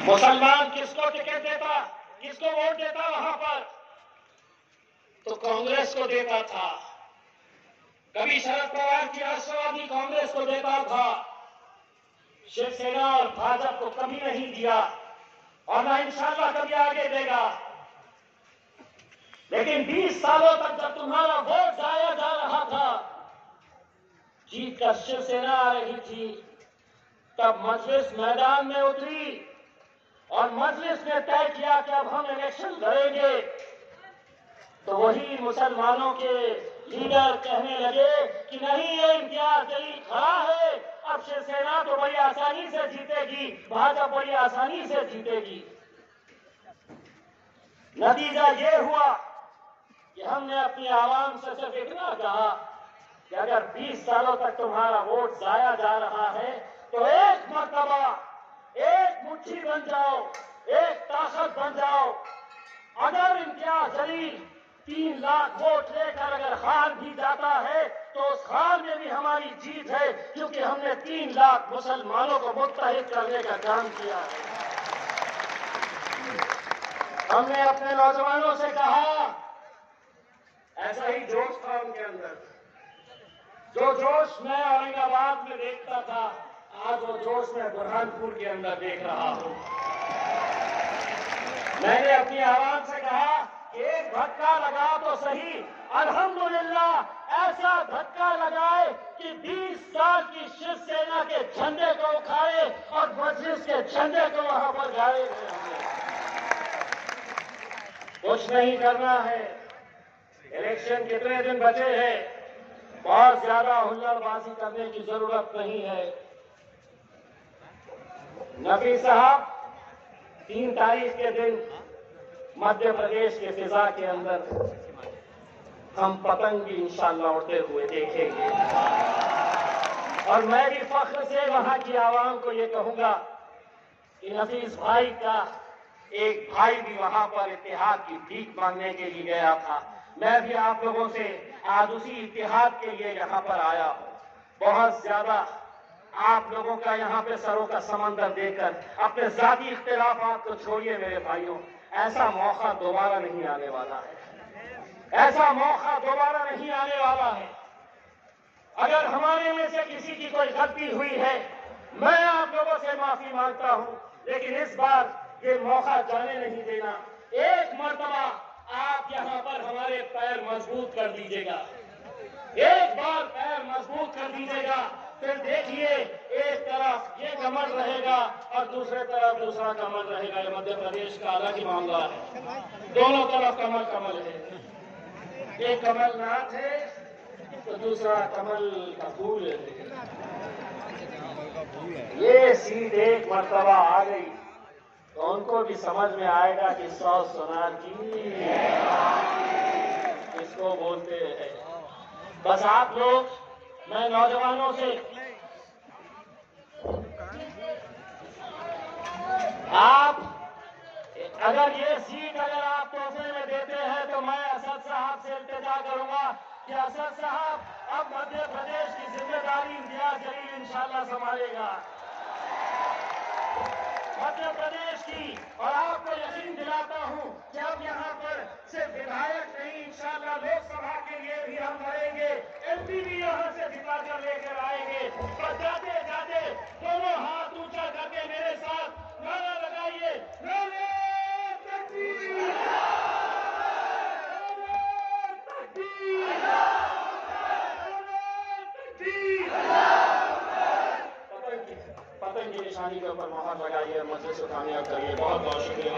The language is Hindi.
मुसलमान किसको टिकट देता, किसको वोट देता वहां पर? तो कांग्रेस को देता था। कभी शरद पवार की राष्ट्रवादी कांग्रेस को देता था, शिवसेना और भाजपा को कभी नहीं दिया और ना इंशाल्लाह कभी आगे देगा। लेकिन 20 सालों तक जब तुम्हारा वोट जाया जा रहा था, जीत कर शिवसेना आ रही थी, तब मजलिस मैदान में उतरी और मजलिस ने तय किया कि अब हम इलेक्शन लड़ेंगे। तो वही मुसलमानों के लीडर कहने लगे कि नहीं, ये इम्तियाज जलील खड़ा है, अब शिवसेना तो बड़ी आसानी से जीतेगी, भाजपा बड़ी आसानी से जीतेगी। नतीजा ये हुआ कि हमने अपनी आवाम से सिर्फ इतना कहा कि अगर 20 सालों तक तुम्हारा वोट जाया जा रहा है तो एक मर्तबा एक मुट्ठी बन जाओ, एक ताकत बन जाओ। अगर इम्तियाज जलील 3 लाख वोट लेकर अगर हार भी जाता है तो उस हार में भी हमारी जीत है, क्योंकि हमने 3 लाख मुसलमानों को मुत्तहिद करने का काम किया है। हमने अपने नौजवानों से कहा, ऐसा ही जोश था उनके अंदर, जो जोश मैं औरंगाबाद में देखता था, आज वो जोश मैं बुरहानपुर के अंदर देख रहा हूं। मैंने अपनी आवाम से कहा, एक धक्का लगा तो सही, अल्हम्दुलिल्लाह ऐसा धक्का लगाए कि 20 साल की शिवसेना के झंडे को उखाड़े और मजलिस के झंडे को वहां पर गाड़े। कुछ नहीं करना है, इलेक्शन कितने दिन बचे हैं, बहुत ज्यादा हुल्लड़बाजी करने की जरूरत नहीं है। नबी साहब 3 तारीख के दिन मध्य प्रदेश के फिजा के अंदर हम पतंग इंशाअल्लाह उड़ते हुए देखेंगे। और मैं भी फख्र से वहां की आवाम को ये कहूंगा कि नफीस भाई का एक भाई भी वहां पर इत्तेहाद की भीख मांगने के लिए गया था। मैं भी आप लोगों से आज उसी इत्तेहाद के लिए यहाँ पर आया हूँ। बहुत ज्यादा आप लोगों का यहाँ पे सरों का समंदर देखकर अपने जाती इख्तिलाफात को छोड़िए मेरे भाइयों, ऐसा मौका दोबारा नहीं आने वाला है, ऐसा मौका दोबारा नहीं आने वाला है। अगर हमारे में से किसी की कोई गलती हुई है, मैं आप लोगों से माफी मांगता हूं, लेकिन इस बार ये मौका जाने नहीं देना। एक मर्तबा आप यहाँ पर हमारे पैर मजबूत कर दीजिएगा, एक बार पैर मजबूत कर दीजिएगा, फिर देखिए एक तरफ ये कमल रहेगा और दूसरे तरफ दूसरा कमल रहेगा। ये मध्य प्रदेश का अलग ही मामला है, दोनों तरफ कमल कमल है। एक कमल नाथ है तो दूसरा कमल का फूल है। ये सीट एक मर्तबा आ गई तो उनको भी समझ में आएगा कि 100 सोनार की इसको बोलते हैं। बस आप लोग, मैं नौजवानों से, आप अगर ये सीट अगर आप तोहफे में देते हैं तो मैं असद साहब से इल्तिजा करूंगा कि असद साहब अब मध्य प्रदेश की जिम्मेदारी इम्तियाज जलील इंशाल्लाह संभालेगा, मध्य प्रदेश की। और आपको यकीन दिलाता हूं कि अब यहाँ पर सिर्फ विधायक नहीं, इंशाल्लाह लोकसभा के लिए भी हम लड़ेंगे, एमपी भी यहाँ से जिताकर लेकर आएंगे। और जाते जाते दोनों हाथ ऊंचा करके मेरे साथ नारा लगाइए, नारे तकबीर, नारे तकबीर, नारे तकबीर। पतंग की निशानी के ऊपर मोहर लगाइए, मजलिस को कामयाब करिए। बहुत बहुत शुक्रिया।